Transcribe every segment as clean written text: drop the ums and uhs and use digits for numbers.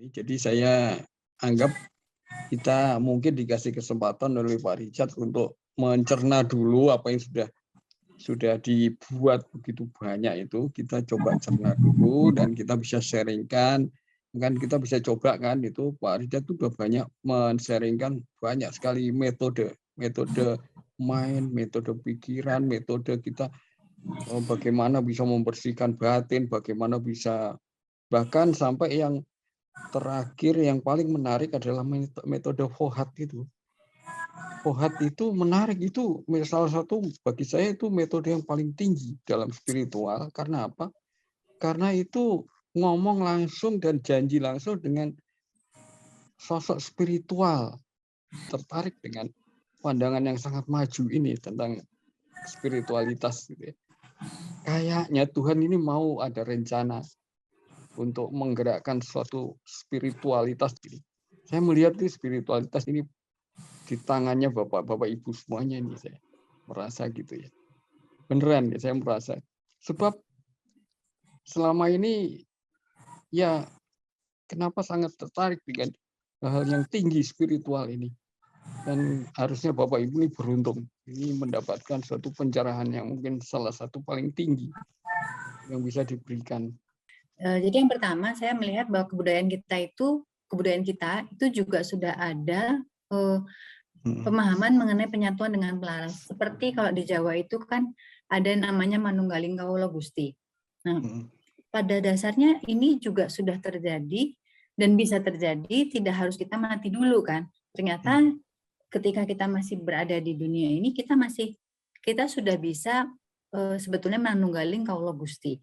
Jadi saya anggap kita mungkin dikasih kesempatan oleh Pak Richard untuk mencerna dulu apa yang sudah dibuat begitu banyak itu. Kita coba cerna dulu dan kita bisa sharingkan. Kan kita bisa coba kan itu Pak Richard itu sudah banyak men-sharingkan banyak sekali metode main, metode pikiran, metode kita bagaimana bisa membersihkan batin, bagaimana bisa bahkan sampai yang terakhir yang paling menarik adalah metode Fohat itu. Fohat itu menarik, itu salah satu bagi saya itu metode yang paling tinggi dalam spiritual. Karena apa? Karena itu ngomong langsung dan janji langsung dengan sosok spiritual, tertarik dengan pandangan yang sangat maju ini tentang spiritualitas gitu ya. Kayaknya Tuhan ini mau ada rencana untuk menggerakkan suatu spiritualitas ini. Saya melihat di spiritualitas ini di tangannya bapak-bapak ibu semuanya ini, saya merasa gitu ya. Beneran ya, saya merasa. Sebab selama ini ya kenapa sangat tertarik dengan hal yang tinggi spiritual ini. Dan harusnya Bapak Ibu ini beruntung. Ini mendapatkan suatu pencerahan yang mungkin salah satu paling tinggi yang bisa diberikan. Jadi yang pertama saya melihat bahwa kebudayaan kita itu juga sudah ada pemahaman mengenai penyatuan dengan pelaras. Seperti kalau di Jawa itu kan ada namanya manunggaling kawula Gusti. Nah, pada dasarnya ini juga sudah terjadi dan bisa terjadi, tidak harus kita mati dulu kan. Ternyata ketika kita masih berada di dunia ini kita sudah bisa sebetulnya manunggaling kawula Gusti.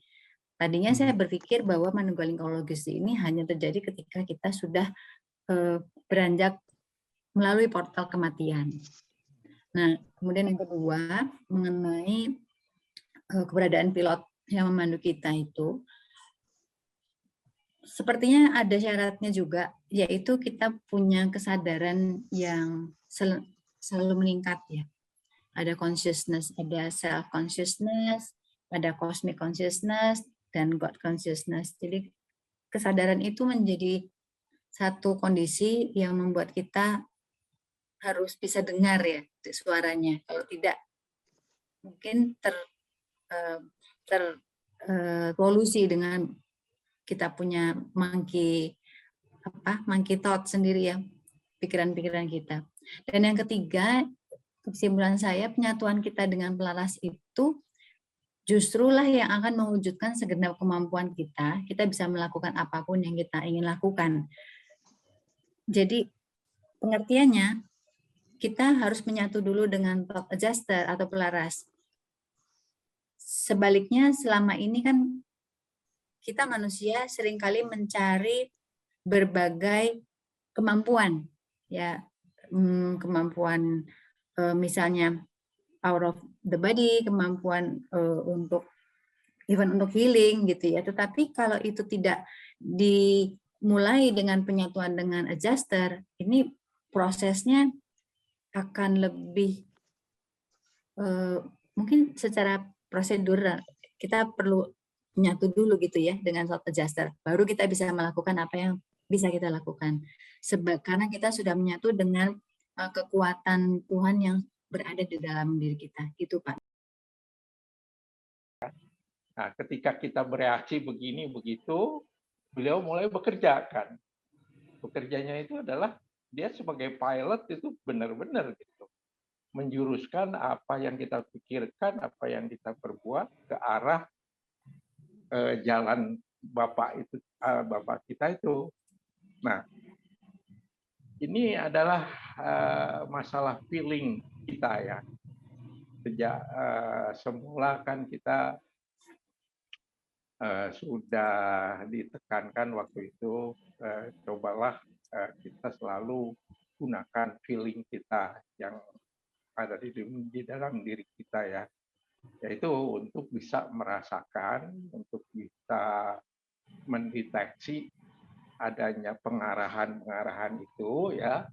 Tadinya saya berpikir bahwa manunggaling kawula Gusti ini hanya terjadi ketika kita sudah beranjak melalui portal kematian. Nah, kemudian yang kedua mengenai keberadaan pilot yang memandu kita itu, sepertinya ada syaratnya juga, yaitu kita punya kesadaran yang selalu meningkat ya. Ada consciousness, ada self consciousness, ada cosmic consciousness, dan God consciousness. Jadi kesadaran itu menjadi satu kondisi yang membuat kita harus bisa dengar ya suaranya. Kalau tidak, mungkin terpolusi dengan kita punya monkey thought sendiri ya, pikiran-pikiran kita. Dan yang ketiga, kesimpulan saya, penyatuan kita dengan pelaras itu justrulah yang akan mewujudkan segenap kemampuan kita bisa melakukan apapun yang kita ingin lakukan. Jadi pengertiannya, kita harus menyatu dulu dengan thought adjuster atau pelaras. Sebaliknya selama ini kan kita manusia seringkali mencari berbagai kemampuan, ya, kemampuan misalnya power of the body, kemampuan untuk healing gitu ya. Tetapi kalau itu tidak dimulai dengan penyatuan dengan adjuster, ini prosesnya akan lebih mungkin secara prosedural kita perlu menyatu dulu gitu ya dengan thought adjuster, baru kita bisa melakukan apa yang bisa kita lakukan. Karena kita sudah menyatu dengan kekuatan Tuhan yang berada di dalam diri kita, gitu Pak. Nah, ketika kita bereaksi begini begitu, beliau mulai bekerja kan. Bekerjanya itu adalah dia sebagai pilot itu benar-benar gitu, menjuruskan apa yang kita pikirkan, apa yang kita perbuat ke arah jalan Bapak kita itu. Nah, ini adalah masalah feeling kita ya. Sejak semula kan kita sudah ditekankan waktu itu, cobalah kita selalu gunakan feeling kita yang ada di dalam diri kita ya. Yaitu untuk bisa merasakan, untuk bisa mendeteksi adanya pengarahan itu ya,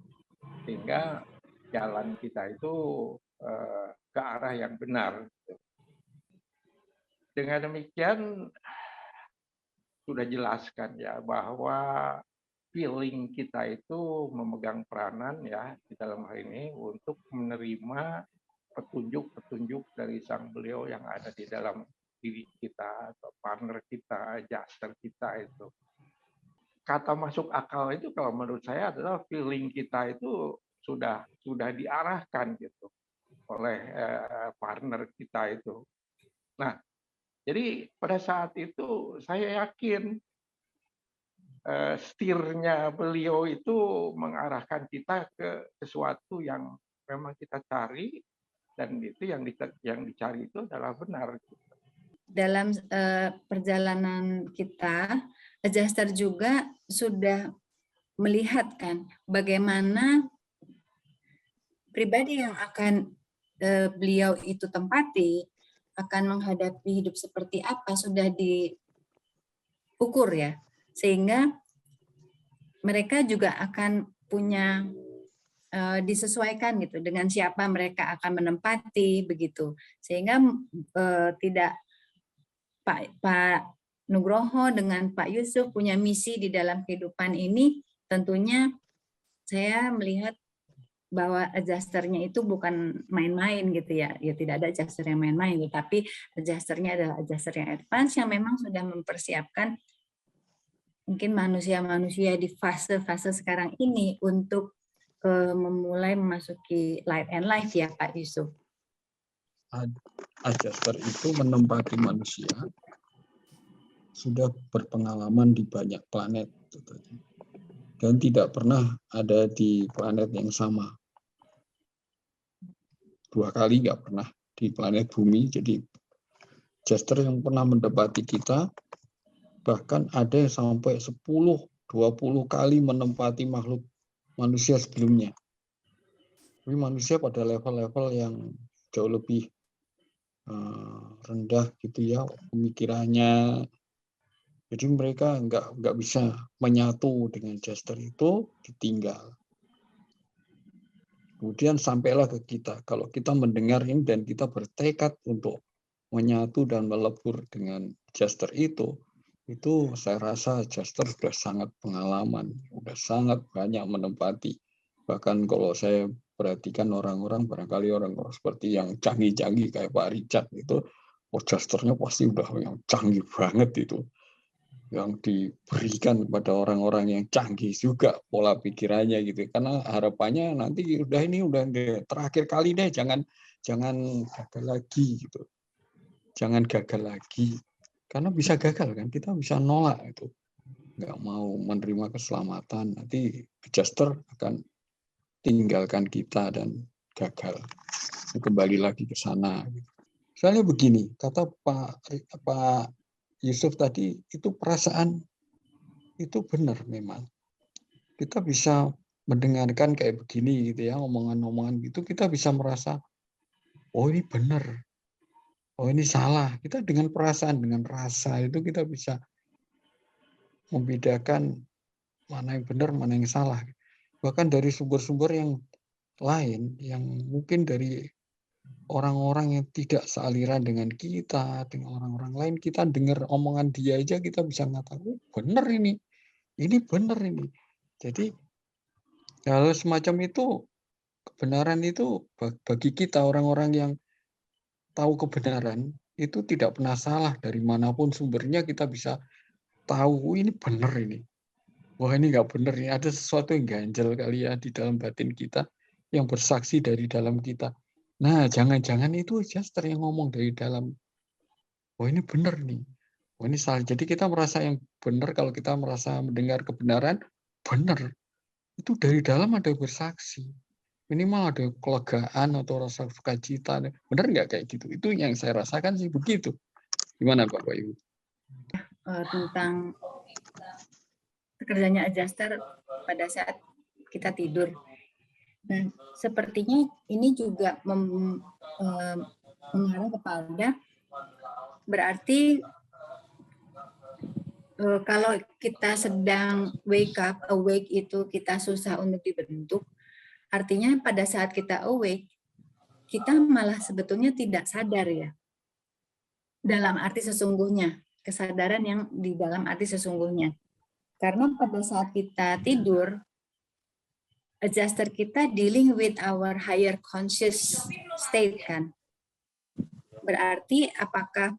sehingga jalan kita itu ke arah yang benar. dengan demikian sudah jelaskan ya bahwa feeling kita itu memegang peranan ya di dalam hal ini untuk menerima petunjuk-petunjuk dari sang beliau yang ada di dalam diri kita atau partner kita, adjuster kita itu. Kata masuk akal itu kalau menurut saya adalah feeling kita itu sudah diarahkan gitu oleh partner kita itu. Nah, jadi pada saat itu saya yakin setirnya beliau itu mengarahkan kita ke sesuatu yang memang kita cari, dan itu yang dicari itu adalah benar. Dalam perjalanan kita, adjuster juga sudah melihat kan bagaimana pribadi yang akan beliau itu tempati akan menghadapi hidup seperti apa sudah diukur ya, sehingga mereka juga akan punya disesuaikan gitu dengan siapa mereka akan menempati begitu, sehingga tidak Pak Nugroho dengan Pak Yusuf punya misi di dalam kehidupan ini. Tentunya saya melihat bahwa adjusternya itu bukan main-main gitu ya. Ya tidak ada adjuster yang main-main, tetapi adjusternya adalah adjuster yang advance yang memang sudah mempersiapkan mungkin manusia-manusia di fase-fase sekarang ini untuk memulai memasuki light and life ya Pak Yusuf. Adjuster itu menempati manusia sudah berpengalaman di banyak planet dan tidak pernah ada di planet yang sama. 2 kali nggak pernah di planet bumi. Jadi adjuster yang pernah menempati kita bahkan ada sampai 10-20 kali menempati makhluk manusia sebelumnya. Tapi manusia pada level-level yang jauh lebih rendah gitu ya pemikirannya. Jadi mereka nggak bisa menyatu dengan adjuster itu, ditinggal. Kemudian sampailah ke kita. Kalau kita mendengar ini dan kita bertekad untuk menyatu dan melebur dengan adjuster itu saya rasa adjuster sudah sangat pengalaman, sudah sangat banyak menempati. Bahkan kalau saya perhatikan orang-orang, barangkali orang-orang seperti yang canggih-canggih kayak Pak Richard itu, adjusternya pasti udah yang canggih banget itu. Yang diberikan kepada orang-orang yang canggih juga pola pikirannya gitu, karena harapannya nanti udah terakhir kali deh, jangan gagal lagi gitu, jangan gagal lagi, karena bisa gagal kan, kita bisa nolak itu, nggak mau menerima keselamatan, nanti adjuster akan tinggalkan kita dan gagal kembali lagi ke sana. Soalnya begini, kata Pak Yusuf tadi, itu perasaan itu benar memang. Kita bisa mendengarkan kayak begini gitu ya, omongan-omongan gitu, kita bisa merasa, oh ini benar, oh ini salah. Kita dengan perasaan, dengan rasa itu kita bisa membedakan mana yang benar, mana yang salah. Bahkan dari sumber-sumber yang lain, yang mungkin dari orang-orang yang tidak sealiran dengan kita, dengan orang-orang lain, kita dengar omongan dia aja kita bisa mengatakan, oh, benar ini benar ini. Jadi hal semacam itu, kebenaran itu bagi kita orang-orang yang tahu kebenaran itu tidak pernah salah, dari manapun sumbernya kita bisa tahu ini benar ini. Wah ini nggak benar ini, ada sesuatu yang ganjel kali ya di dalam batin kita yang bersaksi dari dalam kita. Nah, jangan-jangan itu adjuster yang ngomong dari dalam. Oh ini benar nih. Oh ini salah. Jadi kita merasa yang benar kalau kita merasa mendengar kebenaran, benar. Itu dari dalam ada yang bersaksi. Minimal ada kelegaan atau rasa sukacita. Benar nggak kayak gitu? Itu yang saya rasakan sih begitu. Gimana Bapak Ibu? Tentang kerjanya adjuster pada saat kita tidur. Nah, sepertinya ini juga mengarah kepada berarti kalau kita sedang awake itu kita susah untuk dibentuk, artinya pada saat kita awake, kita malah sebetulnya tidak sadar ya. dalam arti sesungguhnya, kesadaran yang di dalam arti sesungguhnya. Karena pada saat kita tidur, adjuster kita dealing with our higher conscious state kan. Berarti apakah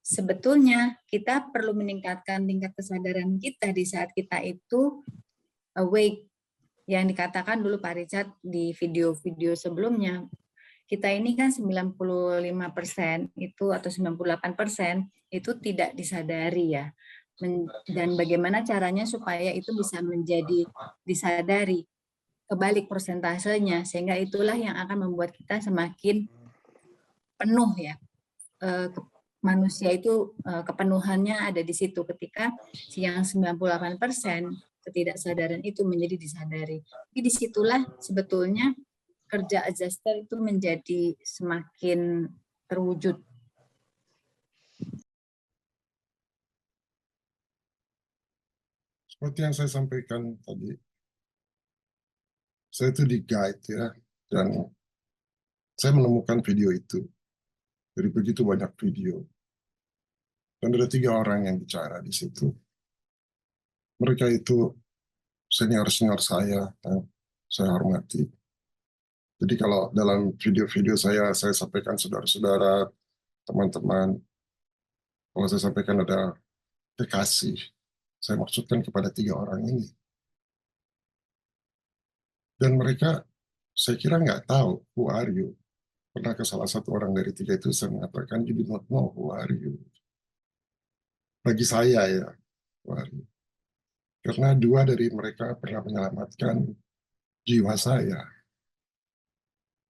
sebetulnya kita perlu meningkatkan tingkat kesadaran kita di saat kita itu awake, yang dikatakan dulu Pak Richard di video-video sebelumnya. Kita ini kan 95% itu atau 98% itu tidak disadari ya. Dan bagaimana caranya supaya itu bisa menjadi disadari, kebalik persentasenya, sehingga itulah yang akan membuat kita semakin penuh ya. Manusia itu kepenuhannya ada di situ ketika yang 98% ketidaksadaran itu menjadi disadari. Jadi disitulah sebetulnya kerja adjuster itu menjadi semakin terwujud. Seperti yang saya sampaikan tadi, saya itu di guide ya, dan saya menemukan video itu dari begitu banyak video. Dan ada 3 orang yang bicara di situ. Mereka itu senior-senior saya, yang saya hormati. Jadi kalau dalam video-video saya sampaikan saudara-saudara, teman-teman, kalau saya sampaikan ada kekasih, saya maksudkan kepada 3 orang ini. Dan mereka, saya kira nggak tahu, who are you? Pernah ke salah satu orang dari 3 itu, saya mengatakan, you do not know who are you. Bagi saya ya, who are you? Karena 2 dari mereka pernah menyelamatkan jiwa saya.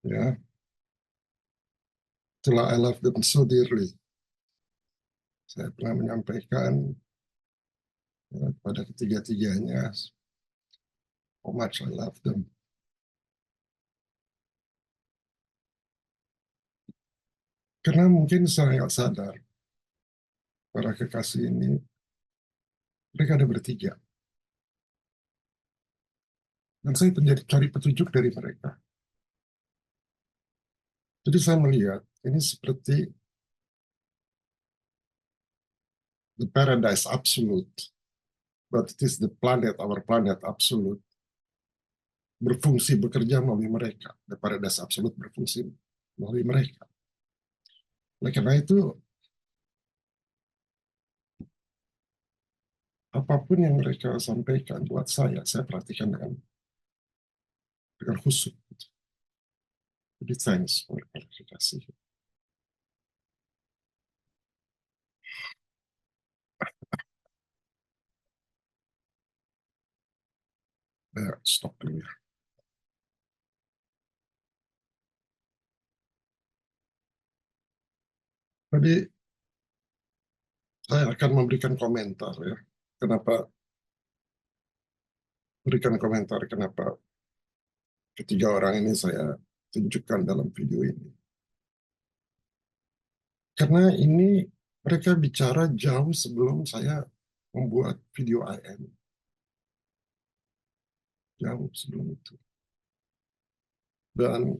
Ya, itulah I love them so dearly. Saya pernah menyampaikan ya, pada ketiga-tiganya how much I love them. Karena mungkin saya nggak sadar para kekasih ini, mereka ada bertiga. Dan saya cari petunjuk dari mereka. Jadi saya melihat ini seperti the paradise absolute, but it is the planet, our planet absolute, berfungsi, bekerja melalui mereka. The paradise absolute berfungsi melalui mereka. Oleh karena itu, apapun yang mereka sampaikan buat saya perhatikan dengan khusyuk. Jadi thanks for klarifikasi. Stop dulu ya. Jadi saya akan memberikan komentar ya. Kenapa ketiga orang ini saya tunjukkan dalam video ini. Karena ini mereka bicara jauh sebelum saya membuat video IM. Jauh sebelum itu. Dan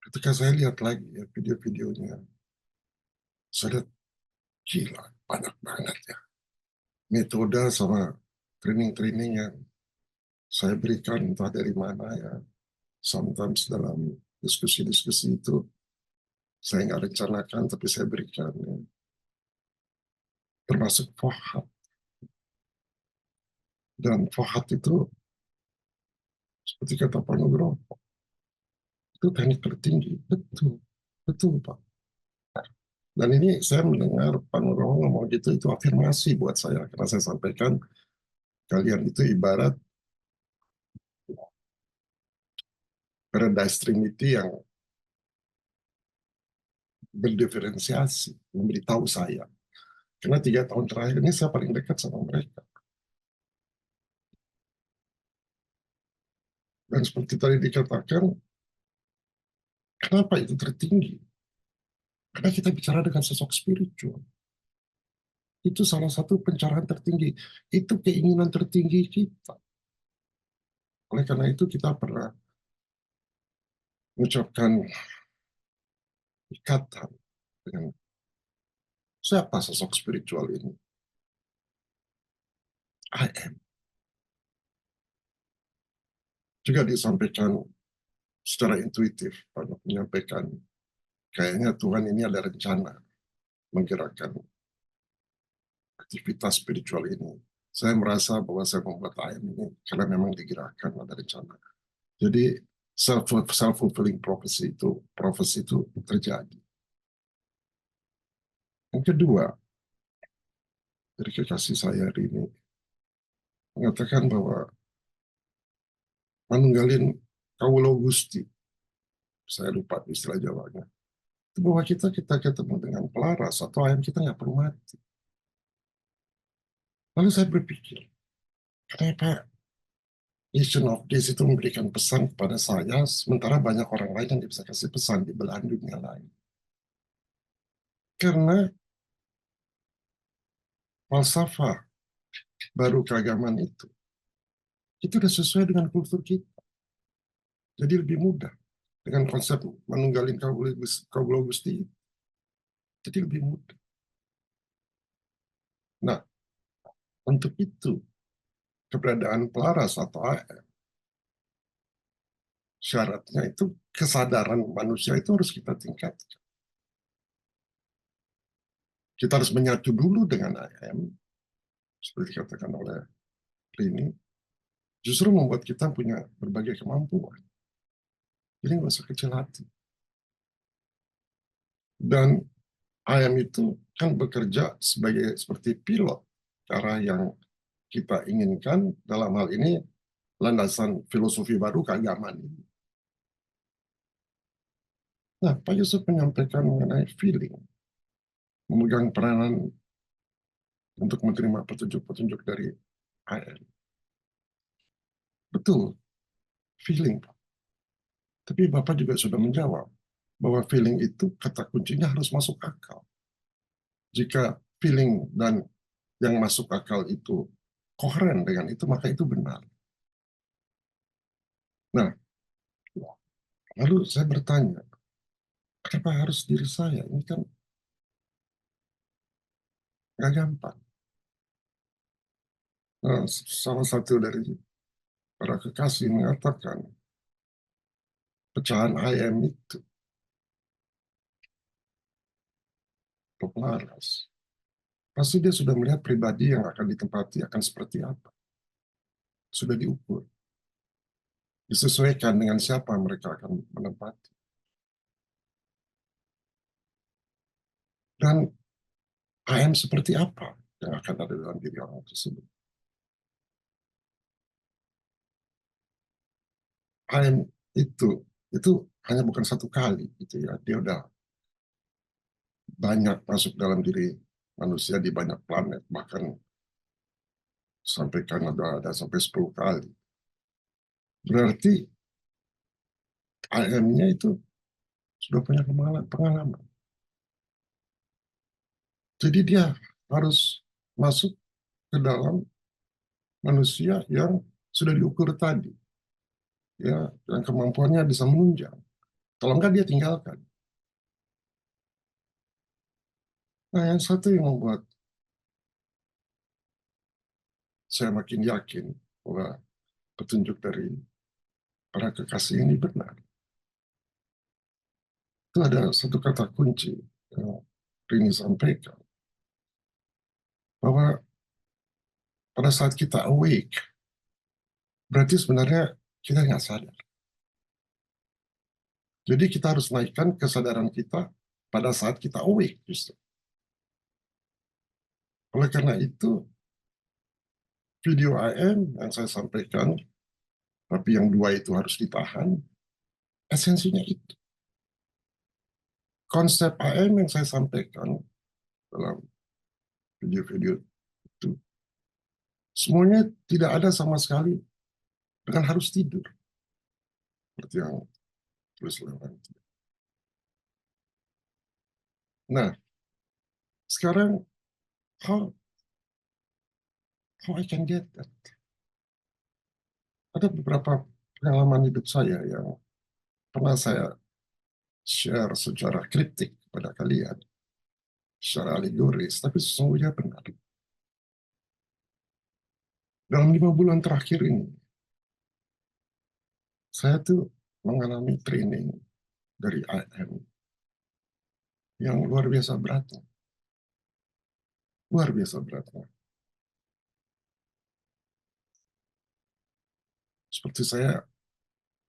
ketika saya lihat lagi ya video-videonya, saya lihat gila, banyak banget ya. Metode sama training-training yang saya berikan entah dari mana ya. Sometimes dalam diskusi-diskusi itu saya nggak rencanakan tapi saya berikan ya. Termasuk Fohat. Dan Fohat itu seperti kata Pak Nugroho, itu teknik tertinggi. Betul Pak. Dan ini saya mendengar Pak Nugroho ngomong gitu, itu afirmasi buat saya. Karena saya sampaikan, kalian itu ibarat Paradise Trinity yang berdiferensiasi, memberitahu saya. Karena 3 tahun terakhir ini saya paling dekat sama mereka. Dan seperti tadi dikatakan, kenapa itu tertinggi? Karena kita bicara dengan sosok spiritual. Itu salah satu pencerahan tertinggi. Itu keinginan tertinggi kita. Oleh karena itu kita pernah mengucapkan ikatan dengan Siapa sosok spiritual ini? I am. Juga disampaikan secara intuitif, Pak menyampaikan, kayaknya Tuhan ini ada rencana menggerakkan aktivitas spiritual ini. Saya merasa bahwa saya membuat I am ini karena memang digerakkan ada rencana. Jadi self-fulfilling prophecy itu terjadi. Yang kedua, dari kekasih saya hari ini, mengatakan bahwa manunggalin kawula Gusti, saya lupa istilah Jawanya, itu bahwa kita ketemu dengan pelaras atau ayam kita nggak perlu mati. Lalu saya berpikir, kenapa Nation of Days itu memberikan pesan kepada saya, sementara banyak orang lain yang bisa kasih pesan di belahan dunia lain. Karena falsafah baru keagamaan itu sudah sesuai dengan kultur kita. Jadi lebih mudah dengan konsep manunggalin kawula Gusti. Jadi lebih mudah. Nah, untuk itu keberadaan pelaras atau AM, syaratnya itu kesadaran manusia itu harus kita tingkatkan. Kita harus menyatu dulu dengan AM, seperti dikatakan oleh Rini, justru membuat kita punya berbagai kemampuan. Jadi nggak usah kecil hati. Dan AM itu kan bekerja seperti pilot ke arah yang kita inginkan, dalam hal ini landasan filosofi baru keagamaan ini. Nah, Pak Yusuf menyampaikan mengenai feeling, memegang peranan untuk menerima petunjuk-petunjuk dari AM. Betul, feeling. Tapi Bapak juga sudah menjawab bahwa feeling itu kata kuncinya harus masuk akal. Jika feeling dan yang masuk akal itu koheren dengan itu, maka itu benar. Nah, lalu saya bertanya, kenapa harus diri saya? Ini kan nggak gampang. Nah, salah satu dari para kekasih mengatakan, pecahan IM itu pelaras. Pasti dia sudah melihat pribadi yang akan ditempati akan seperti apa. Sudah diukur. Disesuaikan dengan siapa mereka akan menempati. Dan AM seperti apa yang akan ada dalam diri orang tersebut. AM itu hanya bukan satu kali gitu ya. Dia udah banyak masuk dalam diri manusia di banyak planet, bahkan sampaikan ada sampai 10 kali. Berarti AM-nya itu sudah punya pengalaman. Jadi dia harus masuk ke dalam manusia yang sudah diukur tadi. Ya, yang kemampuannya bisa menunjang. Kalau enggak dia tinggalkan. Nah, yang satu yang membuat saya makin yakin bahwa petunjuk dari para kekasih ini benar. Itu ada satu kata kunci yang Rini sampaikan. Bahwa pada saat kita awake, berarti sebenarnya kita nggak sadar. Jadi kita harus naikkan kesadaran kita pada saat kita awake justru. Oleh karena itu, video AM yang saya sampaikan, tapi yang dua itu harus ditahan, esensinya itu. Konsep AM yang saya sampaikan dalam video-video itu, semuanya tidak ada sama sekali dengan harus tidur. Seperti yang tulis nanti. Nah, sekarang how I can get that? Ada beberapa pengalaman hidup saya yang pernah saya share secara kritik kepada kalian. secara alegoris, tapi sesungguhnya benar. Dalam 5 bulan terakhir ini, saya tuh mengalami training dari IM yang luar biasa beratnya. Luar biasa beratnya. Seperti saya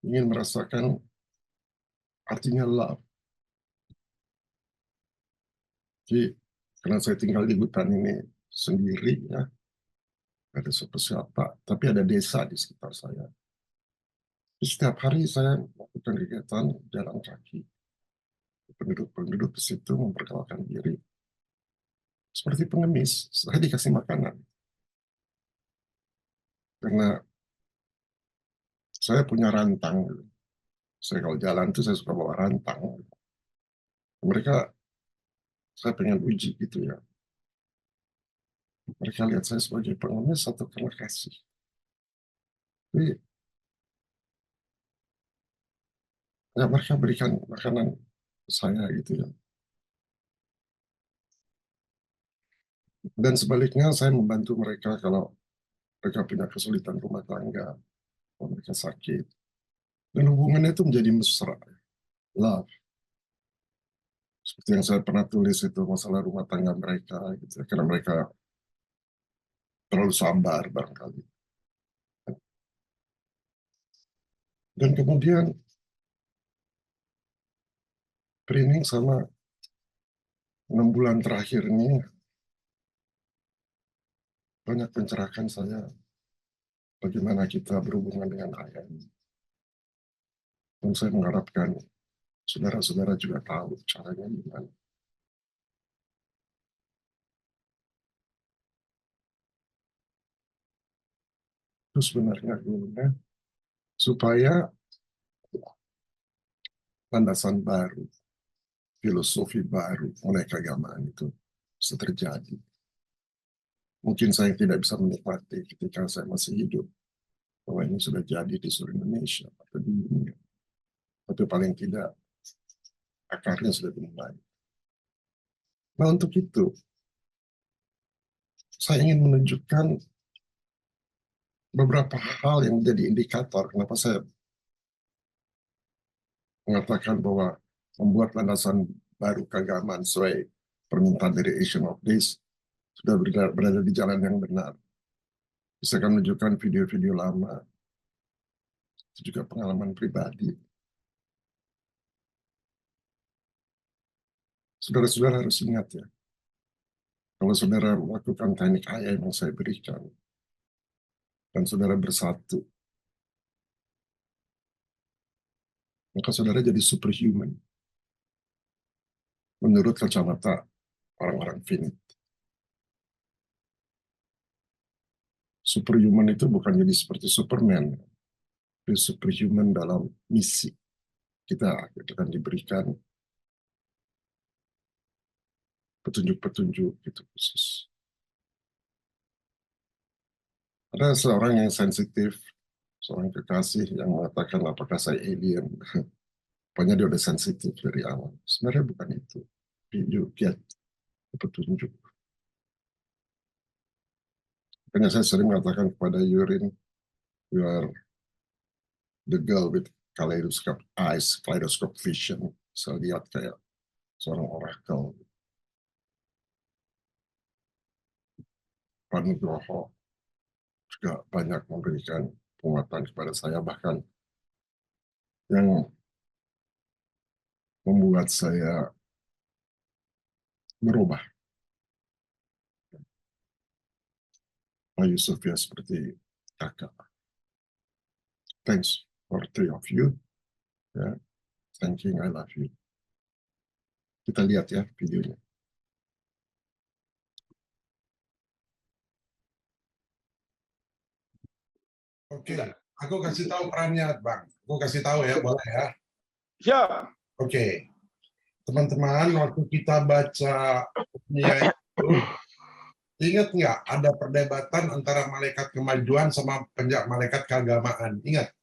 ingin merasakan artinya love. Jadi, karena saya tinggal di hutan ini sendiri, ya, ada siapa-siapa, tapi ada desa di sekitar saya. Jadi, setiap hari saya melakukan kegiatan jalan kaki. Penduduk-penduduk di situ memperkenalkan diri. Seperti pengemis, saya dikasih makanan. Karena saya punya rantang. Saya kalau jalan tuh saya suka bawa rantang. Mereka, saya pengen uji gitu ya. Mereka lihat saya sebagai pengemis atau karena kasih. Jadi, ya mereka berikan makanan ke saya gitu ya. Dan sebaliknya saya membantu mereka kalau mereka punya kesulitan rumah tangga, kalau mereka sakit. Dan hubungannya itu menjadi mesra. Love. Seperti yang saya pernah tulis itu masalah rumah tangga mereka, gitu, karena mereka terlalu sabar barangkali. Dan kemudian training sama 6 bulan terakhir ini banyak mencerahkan saya bagaimana kita berhubungan dengan ayah. Dan saya mengharapkan saudara-saudara juga tahu caranya gimana. Itu sebenarnya gimana supaya landasan baru, filosofi baru mengenai keagamaan itu bisa terjadi. Mungkin saya tidak bisa menikmati ketika saya masih hidup, bahwa ini sudah jadi di seluruh Indonesia atau di dunia. Tapi paling tidak, akarnya sudah dimulai. Nah, untuk itu, saya ingin menunjukkan beberapa hal yang menjadi indikator kenapa saya mengatakan bahwa membuat landasan baru keagamaan sesuai permintaan dari Asian of Days sudah berada di jalan yang benar. Bisa kami menunjukkan video-video lama, itu juga pengalaman pribadi. Saudara-saudara harus ingat ya, kalau saudara melakukan teknik IM yang saya berikan, dan saudara bersatu, maka saudara jadi superhuman. Menurut kacamata orang-orang finite. Superhuman itu bukan jadi seperti Superman, tapi superhuman dalam misi. Kita akan diberikan petunjuk-petunjuk gitu khusus. Ada seorang yang sensitif, seorang kekasih yang mengatakan apakah saya alien. Pokoknya dia udah sensitif dari awal. Sebenarnya bukan itu. You get petunjuk. Makanya saya sering mengatakan kepada Yurin, you are the girl with kaleidoscope eyes, kaleidoscope vision. Saya lihat kayak seorang oracle. Pak Nugroho juga banyak memberikan penguatan kepada saya, bahkan yang membuat saya berubah. Pak Yusuf ya seperti kakak. Thanks for 3 of you. Ya, thanking I love you. Kita lihat ya videonya. Oke, aku kasih tahu perannya, Bang. Aku kasih tahu ya, boleh ya? Siap. Oke, teman-teman, waktu kita baca ya itu, ingat nggak ada perdebatan antara malaikat kemajuan sama malaikat keagamaan? Ingat?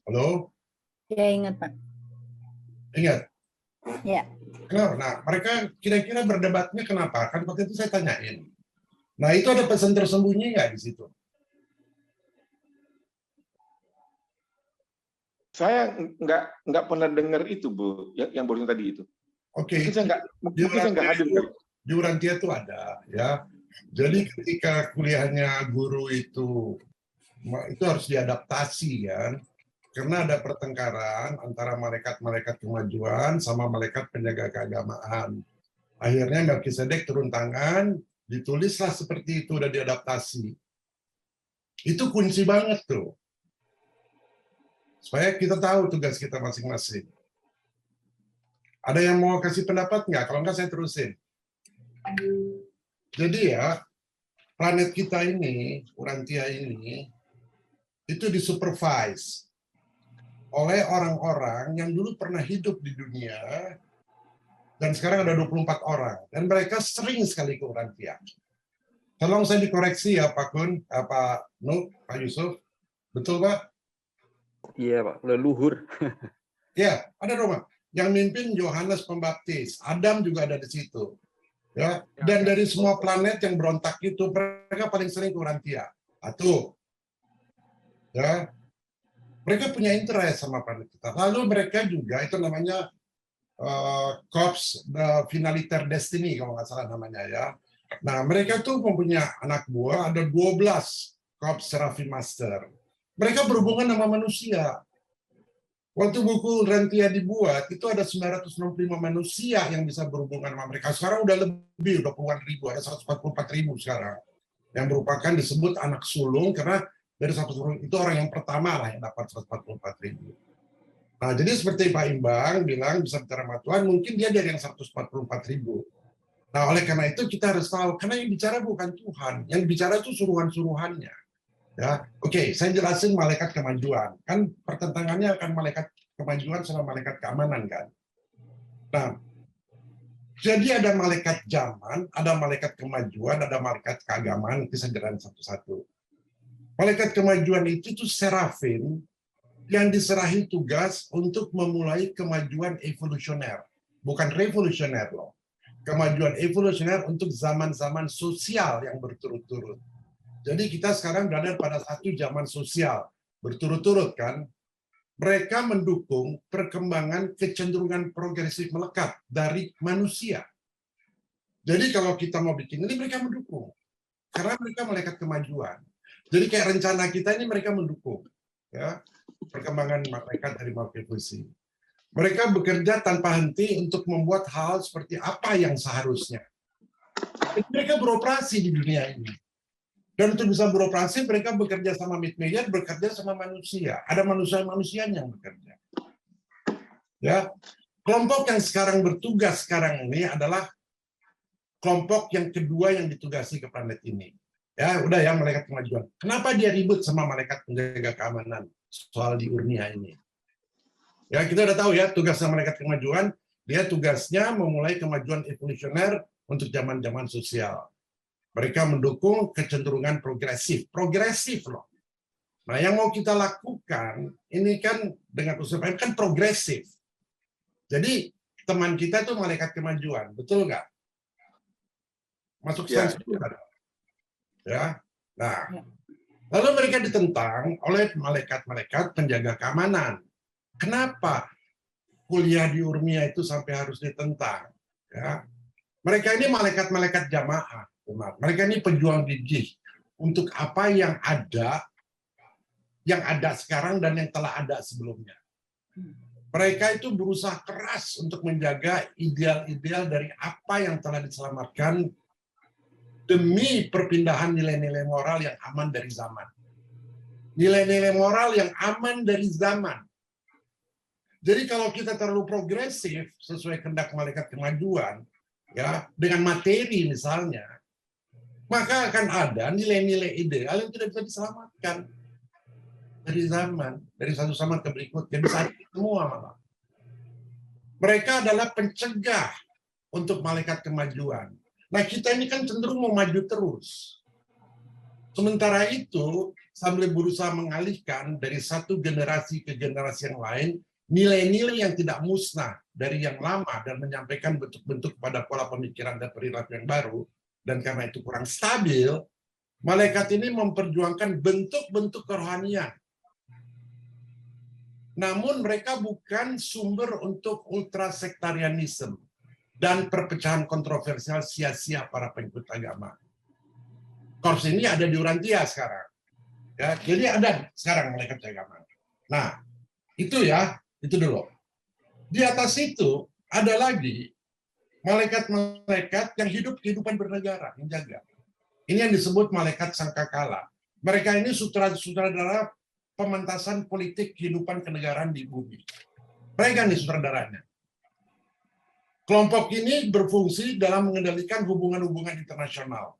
Halo? Ya, ingat, Pak. Ingat? Ya. Kenapa? Nah, mereka kira-kira berdebatnya kenapa? Kan waktu itu saya tanyain. Nah, itu ada pesan tersembunyi nggak di situ? Saya nggak pernah dengar itu, Bu, yang barusan tadi itu. Oke, Mungkin saya nggak hadir. di Urantia itu ada, ya. Jadi ketika kuliahnya guru itu harus diadaptasi, kan? Karena ada pertengkaran antara malaikat-malaikat kemajuan sama malaikat penjaga keagamaan. Akhirnya Melkisedek turun tangan, ditulislah seperti itu, udah diadaptasi. Itu kunci banget tuh. Supaya kita tahu tugas kita masing-masing. Ada yang mau kasih pendapat nggak? Kalau nggak saya terusin. Jadi ya, planet kita ini, Urantia ini, itu disupervise oleh orang-orang yang dulu pernah hidup di dunia, dan sekarang ada 24 orang. Dan mereka sering sekali ke Urantia. Tolong saya dikoreksi ya Pak Kun, Pak Nuh, Pak Yusuf. Betul Pak? Iya Pak, leluhur. Ya, ada Roma. Yang mimpin Yohanes Pembaptis, Adam juga ada di situ. Ya, dan dari semua planet yang berontak itu, mereka paling sering ke Urantia. Tuh. Ya. Mereka punya interest sama planet kita. Lalu mereka juga, itu namanya Corps Finaliter Destiny, kalau nggak salah namanya ya. Nah, mereka tuh mempunyai anak buah, ada 12 Corps Seraphim Master. Mereka berhubungan sama manusia. Waktu buku Urantia dibuat, itu ada 965 manusia yang bisa berhubungan sama mereka. Sekarang udah lebih, udah puluhan ribu, ada 144.000 sekarang. Yang merupakan disebut anak sulung, karena dari 140 itu orang yang pertama lah yang dapat 144.000. Nah, jadi seperti Pak Imbang bilang bisa bicara sama Tuhan, mungkin dia dari yang 144.000. Nah, oleh karena itu kita harus tahu, karena yang bicara bukan Tuhan, yang bicara itu suruhan-suruhannya. Ya, oke, saya jelasin malaikat kemajuan. Kan pertentangannya akan malaikat kemajuan sama malaikat keamanan kan. Nah, jadi ada malaikat zaman, ada malaikat kemajuan, ada malaikat keagamaan, itu saya jelasin satu-satu. Malaikat kemajuan itu tuh serafim yang diserahi tugas untuk memulai kemajuan evolusioner, bukan revolusioner loh. Kemajuan evolusioner untuk zaman-zaman sosial yang berturut-turut. Jadi kita sekarang berada pada satu zaman sosial berturut-turut kan. Mereka mendukung perkembangan kecenderungan progresif melekat dari manusia. Jadi kalau kita mau bikin ini mereka mendukung. Karena mereka malaikat kemajuan. Jadi kayak rencana kita ini mereka mendukung ya perkembangan malaikat dari evolusi. Mereka bekerja tanpa henti untuk membuat hal seperti apa yang seharusnya. Mereka beroperasi di dunia ini. Dan untuk bisa beroperasi, mereka bekerja sama Midmedia, bekerja sama manusia. Ada manusia-manusianya yang bekerja. Ya, kelompok yang sekarang bertugas sekarang ini adalah kelompok yang kedua yang ditugasi ke planet ini. Ya, udah ya malaikat kemajuan. Kenapa dia ribut sama malaikat penjaga keamanan soal di Urnia ini? Ya, kita udah tahu ya tugasnya malaikat kemajuan. Dia tugasnya memulai kemajuan evolusioner untuk zaman-zaman sosial. Mereka mendukung kecenderungan progresif. Progresif loh. Nah, yang mau kita lakukan, ini kan dengan usul kan progresif. Jadi, teman kita itu malaikat kemajuan. Betul nggak? Masuk sense itu kan? Ya. Nah, lalu mereka ditentang oleh malaikat-malaikat penjaga keamanan. Kenapa kuliah di Urmia itu sampai harus ditentang? Ya. Mereka ini malaikat-malaikat jamaah. Mereka ini pejuang gigih untuk apa yang ada sekarang dan yang telah ada sebelumnya. Mereka itu berusaha keras untuk menjaga ideal-ideal dari apa yang telah diselamatkan demi perpindahan nilai-nilai moral yang aman dari zaman. Nilai-nilai moral yang aman dari zaman. Jadi kalau kita terlalu progresif sesuai kehendak malaikat kemajuan, ya dengan materi misalnya, maka akan ada nilai-nilai ideal yang tidak bisa diselamatkan dari zaman, dari satu zaman ke berikutnya, bisa semua malah. Mereka adalah pencegah untuk malaikat kemajuan. Nah, kita ini kan cenderung mau maju terus. Sementara itu, sambil berusaha mengalihkan dari satu generasi ke generasi yang lain, nilai-nilai yang tidak musnah dari yang lama dan menyampaikan bentuk-bentuk pada pola pemikiran dan perilaku yang baru, dan karena itu kurang stabil, malaikat ini memperjuangkan bentuk-bentuk kerohanian. Namun mereka bukan sumber untuk ultrasektarianisme dan perpecahan kontroversial sia-sia para pengikut agama. Korps ini ada di Urantia sekarang. Ya, jadi ada sekarang malaikat agama. Nah, itu ya, itu dulu. Di atas itu ada lagi malaikat-malaikat yang hidup kehidupan bernegara, menjaga. Ini yang disebut malaikat sangkakala. Mereka ini sutradara pementasan politik kehidupan kenegaraan di bumi. Mereka nih sutradaranya. Kelompok ini berfungsi dalam mengendalikan hubungan-hubungan internasional.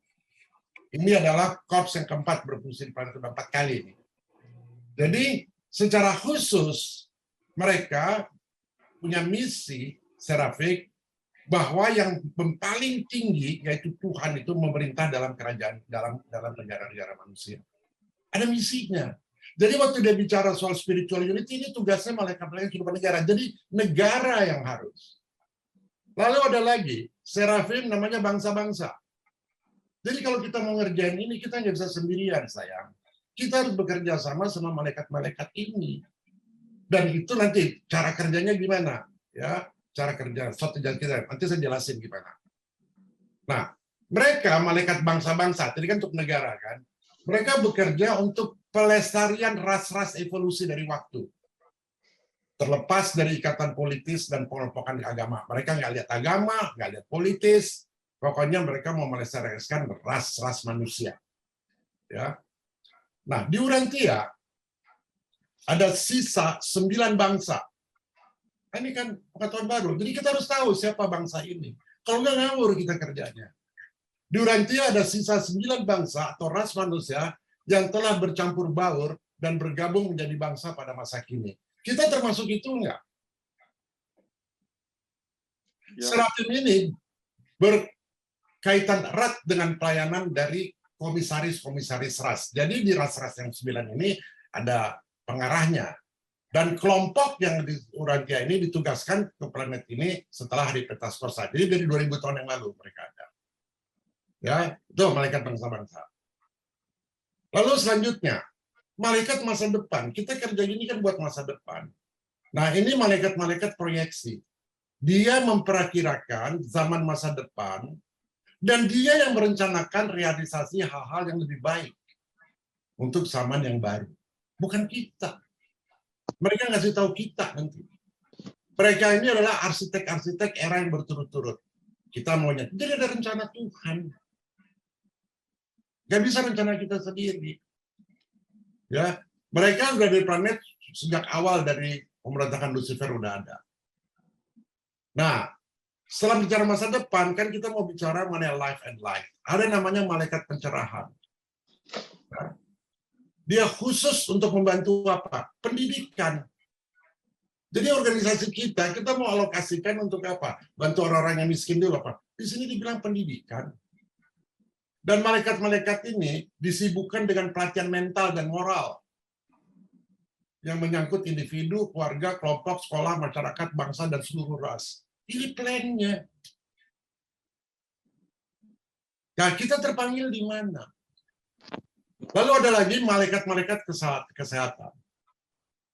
Ini adalah korps yang keempat berfungsi pada 4 kali ini. Jadi secara khusus mereka punya misi serafik bahwa yang paling tinggi yaitu Tuhan itu memerintah dalam kerajaan dalam negara-negara manusia. Ada misinya. Jadi waktu dia bicara soal spiritual unity, ini tugasnya malaikat-malaikat kehidupan negara. Jadi negara yang harus. Lalu ada lagi, serafim namanya bangsa-bangsa. Jadi kalau kita mau ngerjain ini, kita nggak bisa sendirian, sayang. Kita harus bekerja sama malaikat-malaikat ini. Dan itu nanti cara kerjanya gimana? Ya, cara kerja. Nanti saya jelasin gimana. Nah, mereka malaikat bangsa-bangsa, tadi kan untuk negara kan. Mereka bekerja untuk pelestarian ras-ras evolusi dari waktu. Terlepas dari ikatan politis dan pengelompokan agama. Mereka nggak lihat agama, nggak lihat politis. Pokoknya mereka mau melestarikan ras-ras manusia. Ya. Nah, di Urantia ada sisa 9 bangsa. Ini kan pengetahuan baru. Jadi kita harus tahu siapa bangsa ini. Kalau nggak ngawur kita kerjanya. Di Urantia ada sisa 9 bangsa atau ras manusia yang telah bercampur baur dan bergabung menjadi bangsa pada masa kini. Kita termasuk itu enggak? Serafim ini berkaitan erat dengan pelayanan dari komisaris-komisaris ras. Jadi di ras-ras yang 9 ini ada pengarahnya. Dan kelompok yang di Urantia ini ditugaskan ke planet ini setelah hari Pentaskosta. Jadi dari 2000 tahun yang lalu mereka ada. Ya, itu malaikat bangsa-bangsa. Lalu selanjutnya, malaikat masa depan. Kita kerja ini kan buat masa depan. Nah, ini malaikat-malaikat proyeksi. Dia memperakirakan zaman masa depan, dan dia yang merencanakan realisasi hal-hal yang lebih baik untuk zaman yang baru. Bukan kita. Mereka ngasih tahu kita nanti. Mereka ini adalah arsitek-arsitek era yang berturut-turut. Kita maunya. Jadi ada rencana Tuhan. Gak bisa rencana kita sendiri. Ya, mereka sudah dari planet sejak awal dari pemberontakan Lucifer udah ada. Nah, setelah bicara masa depan, kan kita mau bicara mengenai life and light. Ada namanya malaikat pencerahan. Nah, dia khusus untuk membantu apa? Pendidikan. Jadi organisasi kita mau alokasikan untuk apa? Bantu orang-orang yang miskin dulu apa? Di sini dibilang pendidikan. Dan malaikat-malaikat ini disibukkan dengan pelatihan mental dan moral yang menyangkut individu, keluarga, kelompok, sekolah, masyarakat, bangsa, dan seluruh ras. Ini plannya. Nah, kita terpanggil di mana? Lalu ada lagi malaikat-malaikat kesehatan.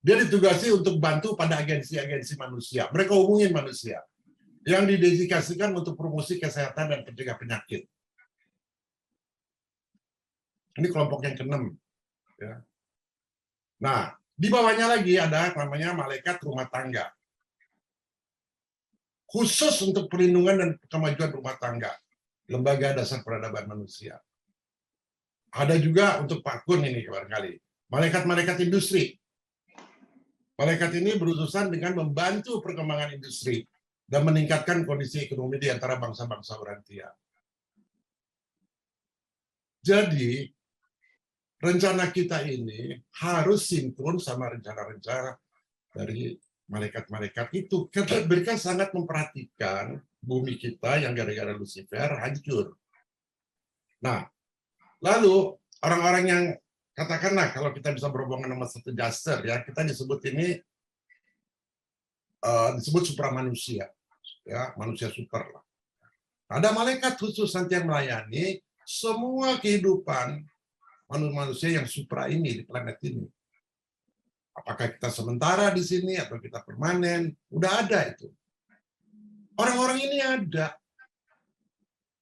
Dia ditugasi untuk bantu pada agensi-agensi manusia. Mereka hubungin manusia yang didedikasikan untuk promosi kesehatan dan pencegah penyakit. Ini kelompok yang ke-6. Ya. Nah, di bawahnya lagi ada namanya malaikat rumah tangga. Khusus untuk perlindungan dan kemajuan rumah tangga. Lembaga Dasar Peradaban Manusia. Ada juga untuk Pak Kun ini barangkali. Malaikat-malaikat industri. Malaikat ini berurusan dengan membantu perkembangan industri dan meningkatkan kondisi ekonomi di antara bangsa-bangsa Urantia. Jadi, rencana kita ini harus sinkron sama rencana-rencana dari malaikat-malaikat itu. Karena mereka sangat memperhatikan bumi kita yang gara-gara Lucifer hancur. Nah, lalu orang-orang yang katakanlah kalau kita bisa berhubungan sama satu jaster, ya kita disebut ini disebut supramanusia, ya, manusia super lah. Ada malaikat khusus nanti yang melayani semua kehidupan manusia yang supra ini di planet ini. Apakah kita sementara di sini atau kita permanen, udah ada itu. Orang-orang ini ada,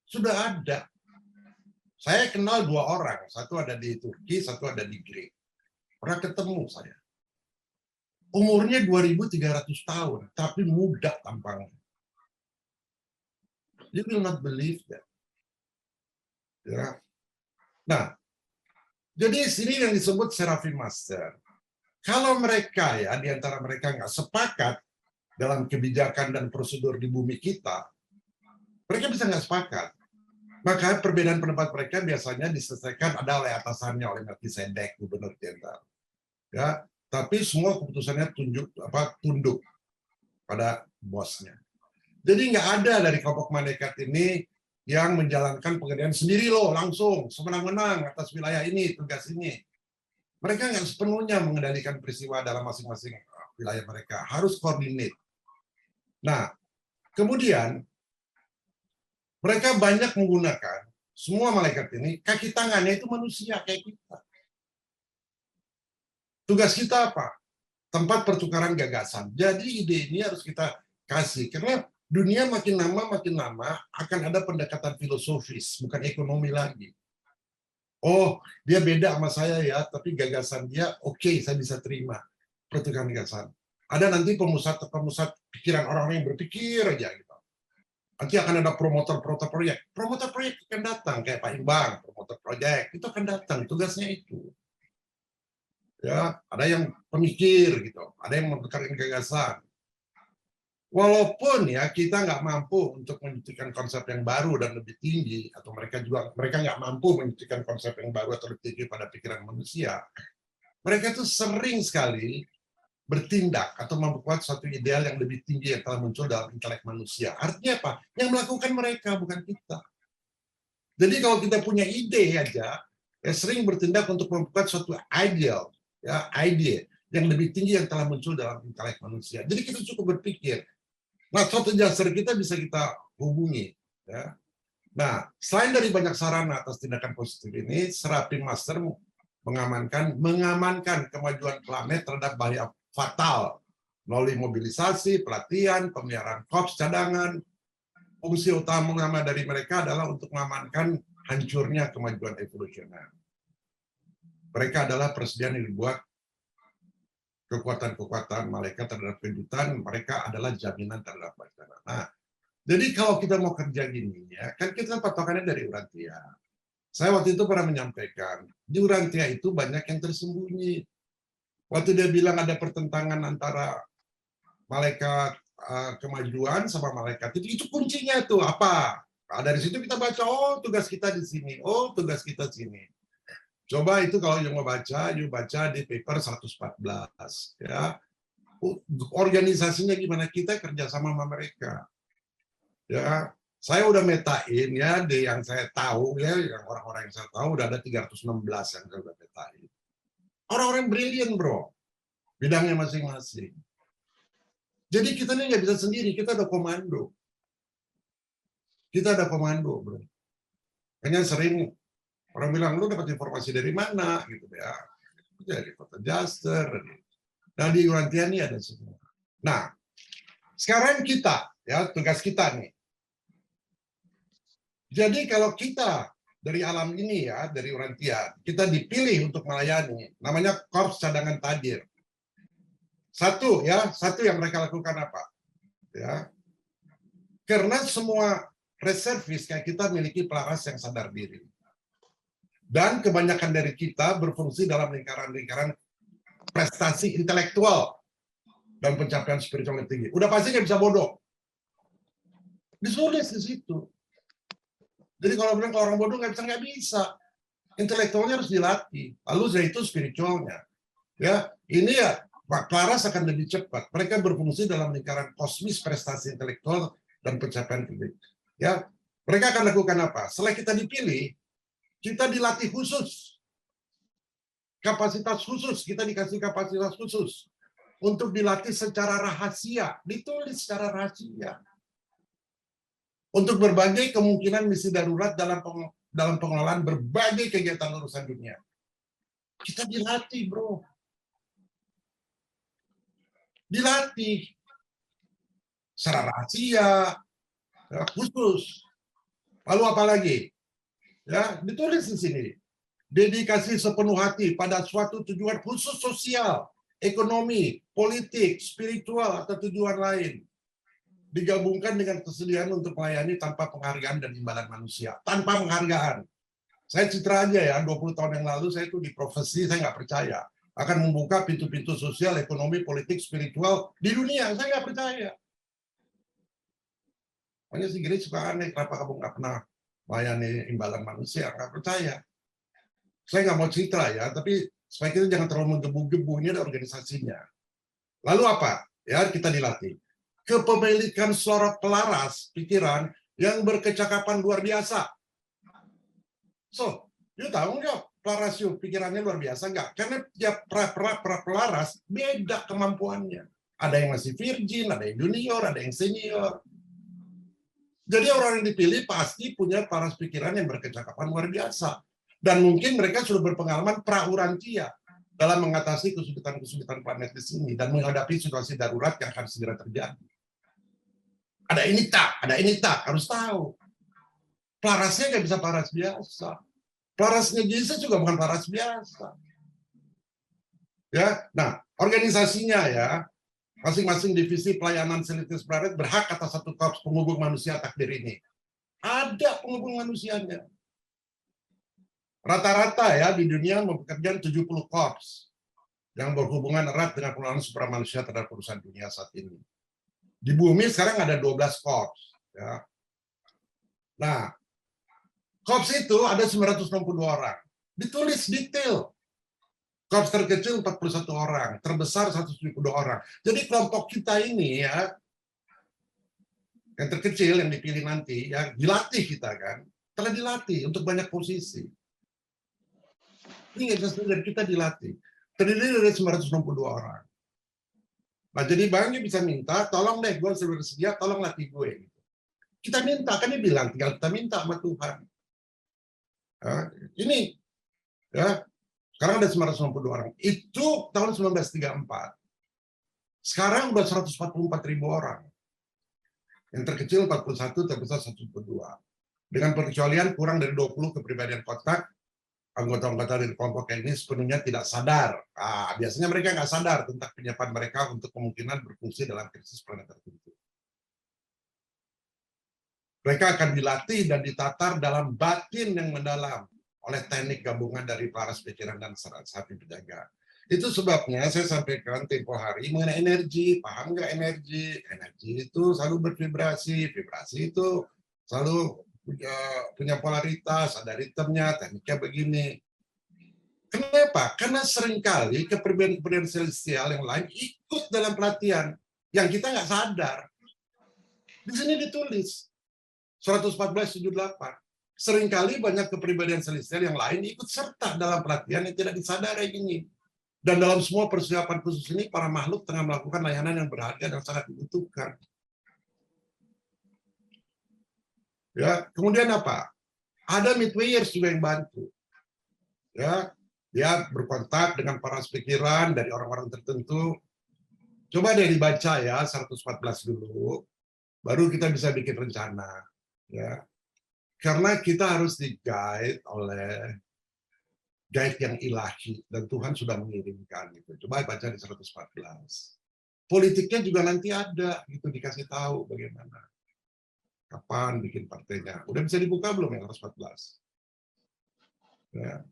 sudah ada. Saya kenal 2 orang, satu ada di Turki, satu ada di Greek. Pernah ketemu saya. Umurnya 2.300 tahun, tapi muda tampangnya. You will not believe that. Ya. Nah, jadi sini yang disebut Seraphim Master. Kalau mereka ya, di antara mereka nggak sepakat dalam kebijakan dan prosedur di bumi kita, mereka bisa nggak sepakat. Maka perbedaan pendapat mereka biasanya diselesaikan ada oleh atasannya, oleh Melkisedek, gubernur jenderal. Ya, tapi semua keputusannya tunduk pada bosnya. Jadi nggak ada dari kelompok malaikat ini yang menjalankan pengendalian sendiri loh, langsung semenang-menang atas wilayah ini, tugas ini. Mereka nggak sepenuhnya mengendalikan peristiwa dalam masing-masing wilayah mereka, harus koordinat. Nah, kemudian mereka banyak menggunakan semua malaikat ini, kaki tangannya itu manusia kayak kita. Tugas kita apa? Tempat pertukaran gagasan. Jadi ide ini harus kita kasih, karena dunia makin lama akan ada pendekatan filosofis, bukan ekonomi lagi. Oh, dia beda sama saya ya, tapi gagasan dia oke, saya bisa terima. Pertukaran gagasan. Ada nanti pemusat pikiran orang-orang yang berpikir aja gitu. Nanti akan ada promotor proyek. Promotor proyek akan datang kayak Pak Imbang, promotor proyek itu akan datang, tugasnya itu. Ya, ada yang pemikir gitu, ada yang memperkarakan gagasan. Walaupun ya kita nggak mampu untuk menyuntikkan konsep yang baru dan lebih tinggi, atau mereka nggak mampu menyuntikkan konsep yang baru atau lebih tinggi pada pikiran manusia, mereka itu sering sekali bertindak atau membuat suatu ideal yang lebih tinggi yang telah muncul dalam intelek manusia. Artinya apa? Yang melakukan mereka, bukan kita. Jadi kalau kita punya ide aja, ya sering bertindak untuk membuat suatu ideal, ya ide yang lebih tinggi yang telah muncul dalam intelek manusia. Jadi kita cukup berpikir. Nah, suatu dasar kita bisa kita hubungi. Ya. Nah, selain dari banyak sarana atas tindakan positif ini, Seraphim Master mengamankan kemajuan planet terhadap bahaya fatal melalui mobilisasi, pelatihan, pemeliharaan korps cadangan. Fungsi utama dari mereka adalah untuk mengamankan hancurnya kemajuan evolusioner. Mereka adalah persediaan yang dibuat kekuatan-kekuatan malaikat terhadap kejutan, mereka adalah jaminan terhadap bencana. Nah, jadi kalau kita mau kerja gini, ya, kan kita patokannya dari Urantia. Saya waktu itu pernah menyampaikan, di Urantia itu banyak yang tersembunyi. Waktu dia bilang ada pertentangan antara malaikat kemajuan sama malaikat itu kuncinya tuh apa? Nah, dari situ kita baca, oh tugas kita di sini, oh tugas kita sini. Coba itu kalau yang mau baca, yuk baca di paper 114. Ya. Organisasinya gimana, kita kerjasama sama mereka. Ya, saya udah metain ya, di yang saya tahu ya, yang orang-orang yang saya tahu udah ada 316 yang saya udah metain. Orang-orang brilian bro, bidangnya masing-masing. Jadi kita ini nggak bisa sendiri, kita ada komando. Kita ada komando bro. Hanya sering orang bilang, lu dapat informasi dari mana? Gitu ya. Dari Kota Jaster. Nah, di Urantia ini ada semua. Nah, sekarang kita, ya tugas kita nih. Jadi kalau kita dari alam ini ya, dari Urantia, kita dipilih untuk melayani, namanya Korps Cadangan Tadir. Satu yang mereka lakukan apa? Ya. Karena semua reservis kayak kita memiliki pelaras yang sadar diri. Dan kebanyakan dari kita berfungsi dalam lingkaran-lingkaran prestasi intelektual dan pencapaian spiritual yang tinggi. Udah pasti nggak bisa bodoh. Disulis di situ. Jadi kalau bilang kalau orang bodoh nggak bisa. Intelektualnya harus dilatih. Lalu saya itu spiritualnya. Ya, ini ya pelaras akan lebih cepat. Mereka berfungsi dalam lingkaran kosmis prestasi intelektual dan pencapaian tinggi. Ya, mereka akan lakukan apa? Setelah kita dipilih, kita dilatih khusus, kapasitas khusus, kita dikasih kapasitas khusus untuk dilatih secara rahasia, ditulis secara rahasia. Untuk berbagai kemungkinan misi darurat dalam pengelolaan berbagai kegiatan urusan dunia. Kita dilatih, bro. Dilatih secara rahasia, ya, khusus. Lalu apa lagi? Ya, ditulis di sini. Dedikasi sepenuh hati pada suatu tujuan khusus sosial, ekonomi, politik, spiritual, atau tujuan lain. Digabungkan dengan kesediaan untuk melayani tanpa penghargaan dan imbalan manusia. Tanpa penghargaan. Saya citra aja ya, 20 tahun yang lalu saya itu di profesi, saya nggak percaya. Akan membuka pintu-pintu sosial, ekonomi, politik, spiritual di dunia. Saya nggak percaya. Makanya si Giri suka aneh, kenapa kamu nggak pernah melayani imbalan manusia? Nggak percaya. Saya nggak mau citra ya, tapi supaya kita jangan terlalu menggebu-gebu, ini ada organisasinya. Lalu apa? Ya, kita dilatih. Kepemilikan sorot pelaras pikiran yang berkecakapan luar biasa. So, you tahu nggak pelaras you pikirannya luar biasa nggak? Karena tiap pelaras beda kemampuannya. Ada yang masih virgin, ada yang junior, ada yang senior. Jadi orang yang dipilih pasti punya pelaras pikiran yang berkecakapan luar biasa. Dan mungkin mereka sudah berpengalaman pra-urantia dalam mengatasi kesulitan-kesulitan planet di sini dan menghadapi situasi darurat yang akan segera terjadi. Ada ini tak, harus tahu. Pelarasnya nggak bisa pelaras biasa. Pelarasnya Jesus juga bukan pelaras biasa. Ya, nah organisasinya ya, masing-masing divisi pelayanan Silitis Planet berhak atas satu korps penghubung manusia takdir ini. Ada penghubung manusianya. Rata-rata ya di dunia mempekerjakan 70 korps yang berhubungan erat dengan pengelolaan sumber manusia terhadap urusan dunia saat ini. Di bumi sekarang ada 12 korps. Ya. Nah, korps itu ada 962 orang. Ditulis detail. Korps terkecil 41 orang, terbesar 172 orang. Jadi kelompok kita ini ya, yang terkecil yang dipilih nanti, ya dilatih kita kan, telah dilatih untuk banyak posisi. Ini dari kita dilatih. Terdiri dari 962 orang. Nah, jadi Bang bisa minta, tolong deh, gue sudah bersedia, tolong latih gue. Kita minta, kan dia bilang, tinggal kita minta sama Tuhan. Ya, ini, ya, sekarang ada 962 orang. Itu tahun 1934. Sekarang udah 144.000 orang. Yang terkecil 41, terbesar 172. Dengan pengecualian kurang dari 20 kepribadian kotak, anggota-anggota dari kelompok ini sepenuhnya tidak sadar. Biasanya mereka nggak sadar tentang penyiapan mereka untuk kemungkinan berfungsi dalam krisis planet tertentu. Mereka akan dilatih dan ditatar dalam batin yang mendalam oleh teknik gabungan dari pelaras pikiran dan sapi penjaga. Itu sebabnya saya sampaikan tempo hari mengenai energi. Paham nggak energi? Energi itu selalu bervibrasi. Vibrasi itu selalu punya polaritas, ada ritmenya, tekniknya begini. Kenapa? Karena seringkali kepribadian celestial yang lain ikut dalam pelatihan yang kita nggak sadar. Di sini ditulis 114:78. Seringkali banyak kepribadian celestial yang lain ikut serta dalam pelatihan yang tidak disadari ini. Dan dalam semua persiapan khusus ini, para makhluk tengah melakukan layanan yang berharga dan sangat dibutuhkan. Ya, kemudian apa? Ada midwayers juga yang bantu. Ya, dia berkontak dengan para pikiran dari orang-orang tertentu. Coba deh dibaca ya 114 dulu, baru kita bisa bikin rencana. Ya, karena kita harus di-guide oleh guide yang ilahi dan Tuhan sudah mengirimkan. Gitu. Coba baca di 114. Politiknya juga nanti ada, gitu dikasih tahu bagaimana. Kapan bikin partainya? Udah bisa dibuka belum yang 114? Ya.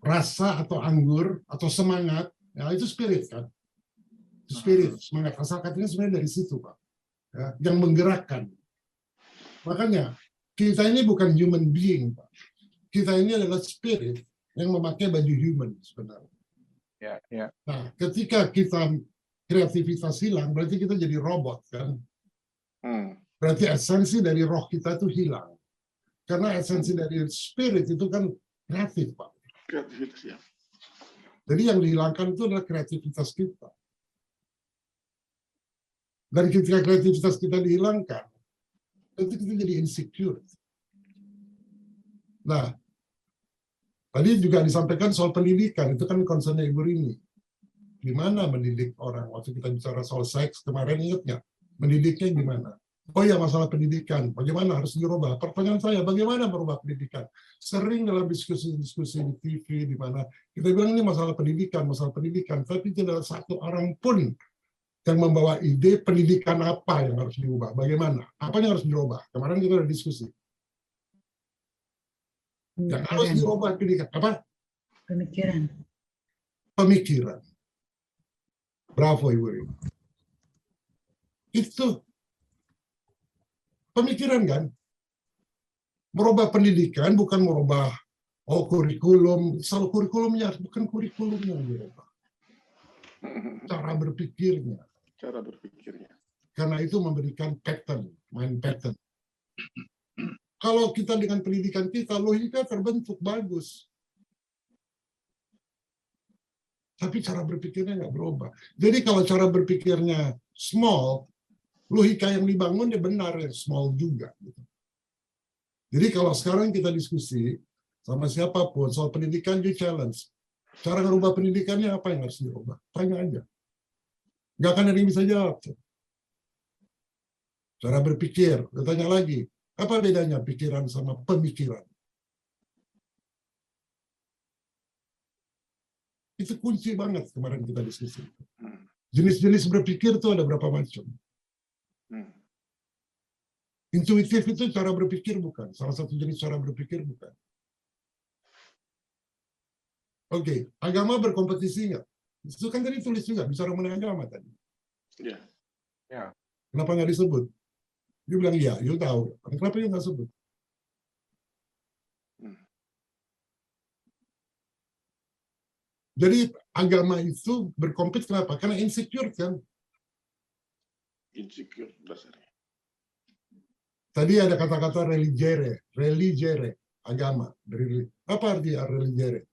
Rasa atau anggur atau semangat, ya itu spirit kan? Itu spirit, semangat. Asal katanya sebenarnya dari situ, Pak. Ya, yang menggerakkan. Makanya kita ini bukan human being, Pak. Kita ini adalah spirit yang memakai baju human sebenarnya. Ya. Nah, ketika kita kreativitas hilang, berarti kita jadi robot kan? Berarti esensi dari roh kita itu hilang. Karena esensi dari spirit itu kan kreatif, Pak. Kreativitas ya. Jadi yang dihilangkan itu adalah kreativitas kita. Dan ketika kreativitas kita dihilangkan, itu kita jadi insecure. Nah, tadi juga disampaikan soal pendidikan, itu kan concern-nya Ibu Rini. Gimana mendidik orang? Waktu kita bicara soal seks, kemarin ingat nggak? Mendidiknya gimana? Oh ya, masalah pendidikan. Bagaimana harus dirubah? Pertanyaan saya, bagaimana merubah pendidikan? Sering dalam diskusi-diskusi di TV, di mana kita bilang ini masalah pendidikan, tapi tidak ada satu orang pun yang membawa ide pendidikan apa yang harus diubah. Bagaimana? Apa yang harus dirubah? Kemarin kita ada diskusi. Yang harus dirubah pendidikan apa? Pemikiran. Bravo Ibu Rini. Itu pemikiran kan? Merubah pendidikan bukan merubah kurikulum, selalu kurikulumnya, bukan kurikulumnya yang dirubah. Cara berpikirnya. Cara berpikirnya. Karena itu memberikan pattern, mind pattern. Kalau kita dengan pendidikan kita, logika terbentuk bagus. Tapi cara berpikirnya nggak berubah. Jadi kalau cara berpikirnya small, logika yang dibangun dia benar, ya small juga. Jadi kalau sekarang kita diskusi sama siapapun soal pendidikan, you challenge. Cara merubah pendidikannya apa yang harus dirubah? Tanya aja. Nggak akan ada yang bisa jawab. Cara berpikir, tanya lagi. Apa bedanya pikiran sama pemikiran? Itu kunci banget kemarin kita diskusi. Jenis-jenis berpikir itu ada berapa macam? Intuitif itu cara berpikir bukan? Salah satu jenis cara berpikir bukan? Oke, agama berkompetisi nggak? Itu kan tadi tulis juga, bicara mengenai agama tadi. Iya. Ya. Kenapa nggak disebut? Dia bilang iya, you tahu. Kenapa you nggak sebut? Jadi agama itu berkompet kenapa? Karena insecure kan? Insecure dasarnya. Tadi ada kata-kata religere, agama. Apa artinya religere?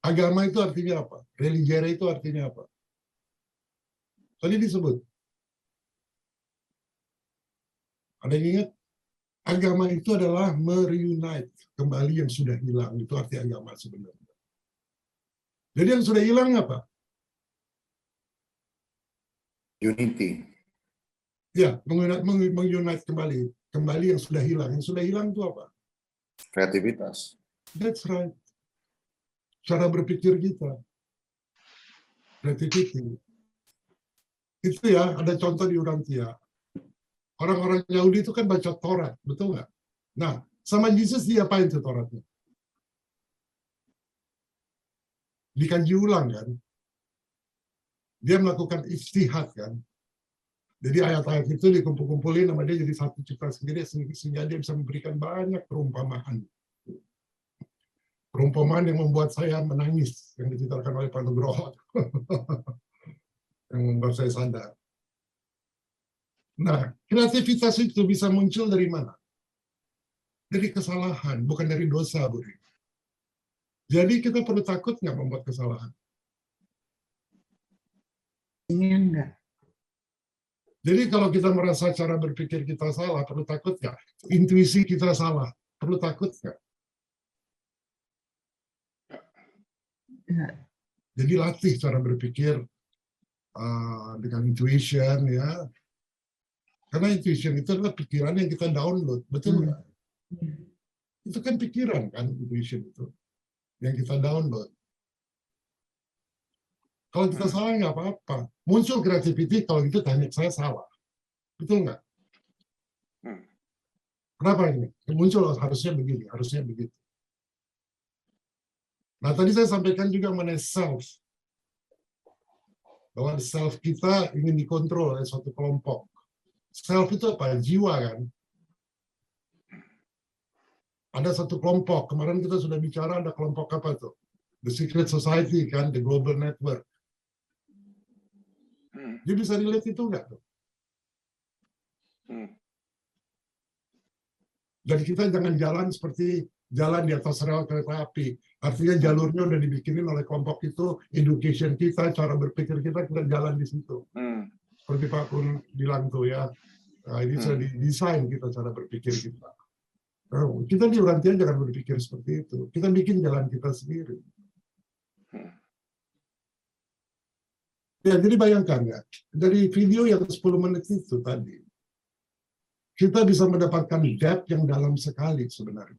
Agama itu artinya apa? Religere itu artinya apa? Tadi disebut. Ada yang ingat? Agama itu adalah mereunite kembali yang sudah hilang. Itu arti agama sebenarnya. Jadi yang sudah hilang apa? Unity. Ya, mengunite kembali yang sudah hilang. Yang sudah hilang itu apa? Kreativitas. That's right. Cara berpikir kita. Creativity. Itu ya, ada contoh di Urantia. Orang-orang Yahudi itu kan baca Taurat, betul nggak? Nah, sama Yesus diapain tuh Tauratnya? Dikaji ulang kan? Dia melakukan ijtihad kan? Jadi ayat-ayat itu dikumpul-kumpulin sama dia jadi satu cipta sendiri sehingga dia bisa memberikan banyak perumpamaan. Perumpamaan yang membuat saya menangis yang diceritakan oleh Pak Nugroho. Yang membuat saya sadar. Nah, kreativitas itu bisa muncul dari mana? Dari kesalahan, bukan dari dosa, Bu. Jadi kita perlu takut nggak membuat kesalahan? Enggak. Jadi kalau kita merasa cara berpikir kita salah, perlu takut nggak? Intuisi kita salah, perlu takut nggak? Jadi latih cara berpikir dengan intuition ya. Karena intuition itu adalah pikiran yang kita download, betul nggak? Itu kan pikiran kan, intuition itu yang kita download. Kalau kita salah nggak apa-apa. Muncul creativity kalau itu teknik saya salah, betul nggak? Kenapa ini? Muncul harusnya begini, harusnya begitu. Nah, tadi saya sampaikan juga mengenai self. Bahwa self kita ingin dikontrol oleh suatu kelompok. Self itu apa? Jiwa kan? Ada satu kelompok. Kemarin kita sudah bicara ada kelompok apa tuh? The Secret Society kan? The Global Network. Dia bisa relate itu enggak tuh? Dan kita jangan jalan seperti jalan di atas rel kereta api. Artinya jalurnya udah dibikinin oleh kelompok itu, education kita, cara berpikir kita jalan di situ. Seperti Pak Kun bilang tuh ya, nah, ini sudah didesain kita cara berpikir kita. Nah, kita di Urantia jangan berpikir seperti itu. Kita bikin jalan kita sendiri. Ya, jadi bayangkan ya, dari video yang 10 menit itu tadi, kita bisa mendapatkan depth yang dalam sekali sebenarnya.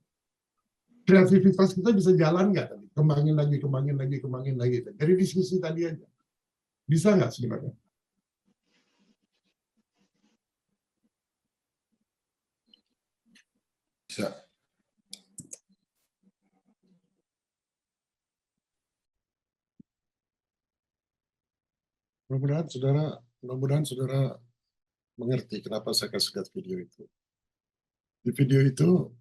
Kreativitas kita bisa jalan nggak tadi? Kembangin lagi. Dari diskusi tadi aja. Bisa nggak sebenarnya? Bisa. Mudah-mudahan saudara mengerti kenapa saya kasih lihat video itu. Di video itu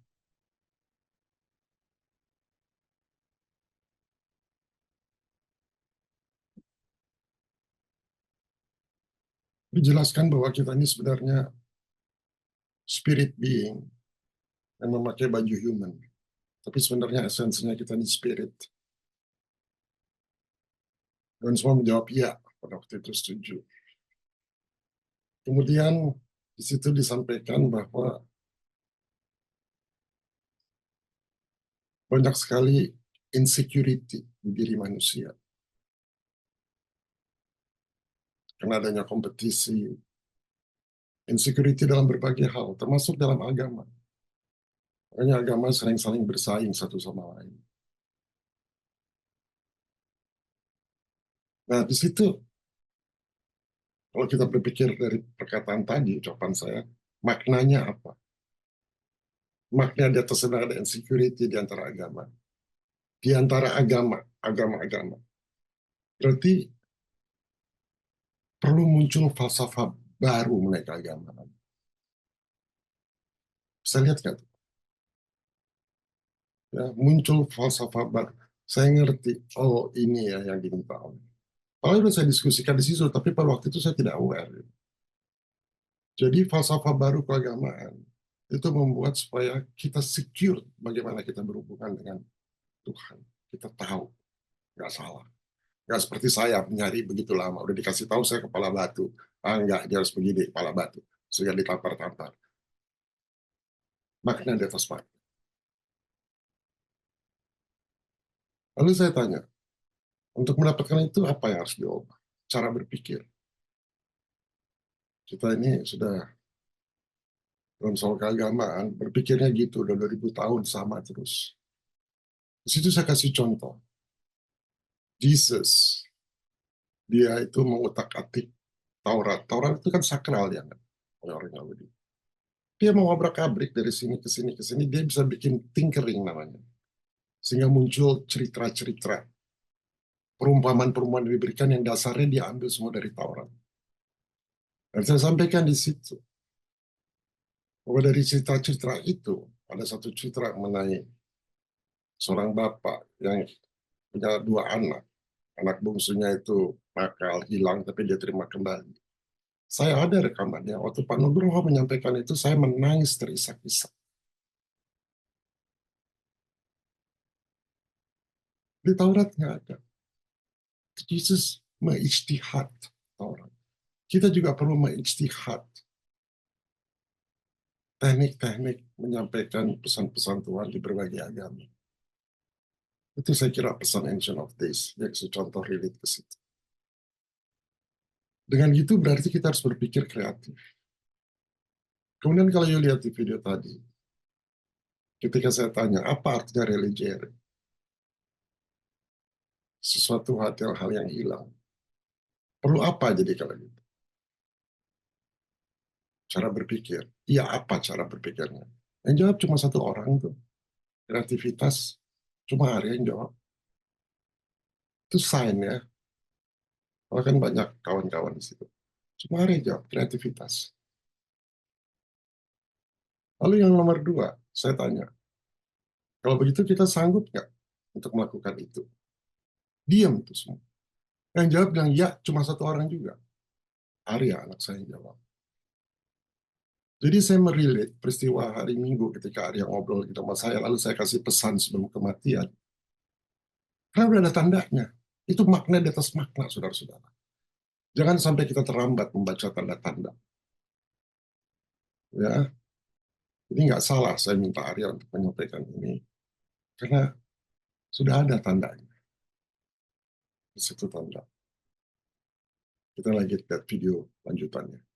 dijelaskan bahwa kita ini sebenarnya spirit being yang memakai baju human. Tapi sebenarnya esensinya kita ini spirit. Dan semua menjawab iya pada waktu itu setuju. Kemudian di situ disampaikan bahwa banyak sekali insecurity di diri manusia. Karena adanya kompetisi, insecurity dalam berbagai hal, termasuk dalam agama. Makanya agama sering saling bersaing satu sama lain. Nah, di situ, kalau kita berpikir dari perkataan tadi, ucapan saya, maknanya apa? Makna di atas sedang ada insecurity di antara agama. Di antara agama. Berarti perlu muncul falsafah baru mengenai keagamaan. Bisa lihat nggak? Ya, muncul falsafah baru. Saya ngerti, oh ini ya yang diminta oleh. Kalau sudah saya diskusikan di situ, tapi pada waktu itu saya tidak aware. Jadi falsafah baru keagamaan itu membuat supaya kita secure bagaimana kita berhubungan dengan Tuhan. Kita tahu, nggak salah. Nggak seperti saya mencari begitu lama, udah dikasih tahu saya kepala batu. Enggak, dia harus begini, kepala batu. Sehingga ditampar-tampar. Makna di atas makna. Lalu saya tanya, untuk mendapatkan itu apa yang harus diubah? Cara berpikir. Kita ini sudah dalam soal keagamaan, berpikirnya gitu, udah 2000 tahun sama terus. Di situ saya kasih contoh. Jesus, dia itu mengutak-atik Taurat. Taurat itu kan sakral ya, kan? Oleh orang Yahudi. Dia mau abrak-abrik dari sini ke sini ke sini, dia bisa bikin tinkering namanya. Sehingga muncul cerita-cerita. Perumpamaan-perumpamaan yang diberikan yang dasarnya dia ambil semua dari Taurat. Dan saya sampaikan di situ, bahwa dari cerita-cerita itu, ada satu cerita mengenai seorang bapak yang punya 2 anak. Anak bungsunya itu nakal, hilang, tapi dia terima kembali. Saya ada rekamannya. Waktu Pak Nugroho menyampaikan itu, saya menangis terisak-isak. Di Taurat nggak ada. Yesus mengijtihad Taurat. Kita juga perlu mengijtihad teknik-teknik menyampaikan pesan-pesan Tuhan di berbagai agama. Itu saya kira pesan Ancient of Days, yang contoh relate ke situ. Dengan gitu berarti kita harus berpikir kreatif. Kemudian kalau you lihat di video tadi, ketika saya tanya, apa artinya religiere? Sesuatu hal yang hilang. Perlu apa jadi kalau gitu? Cara berpikir. Iya, apa cara berpikirnya? Yang jawab cuma satu orang tuh. Kreativitas, cuma Arya yang jawab. Itu sign ya. Kalau kan banyak kawan-kawan di situ. Cuma Arya jawab, kreativitas. Lalu yang nomor 2, saya tanya, kalau begitu kita sanggup nggak untuk melakukan itu? Diam tuh semua. Yang jawab bilang, ya, cuma satu orang juga. Arya, anak saya yang jawab. Jadi saya merelate peristiwa hari Minggu ketika Arya ngobrol gitu sama saya, lalu saya kasih pesan sebelum kematian. Karena udah ada tandanya. Itu makna di atas makna, saudara-saudara. Jangan sampai kita terlambat membaca tanda-tanda. Ya, ini nggak salah saya minta Arya untuk menyampaikan ini. Karena sudah ada tandanya. Di situ tanda. Kita lagi lihat video lanjutannya.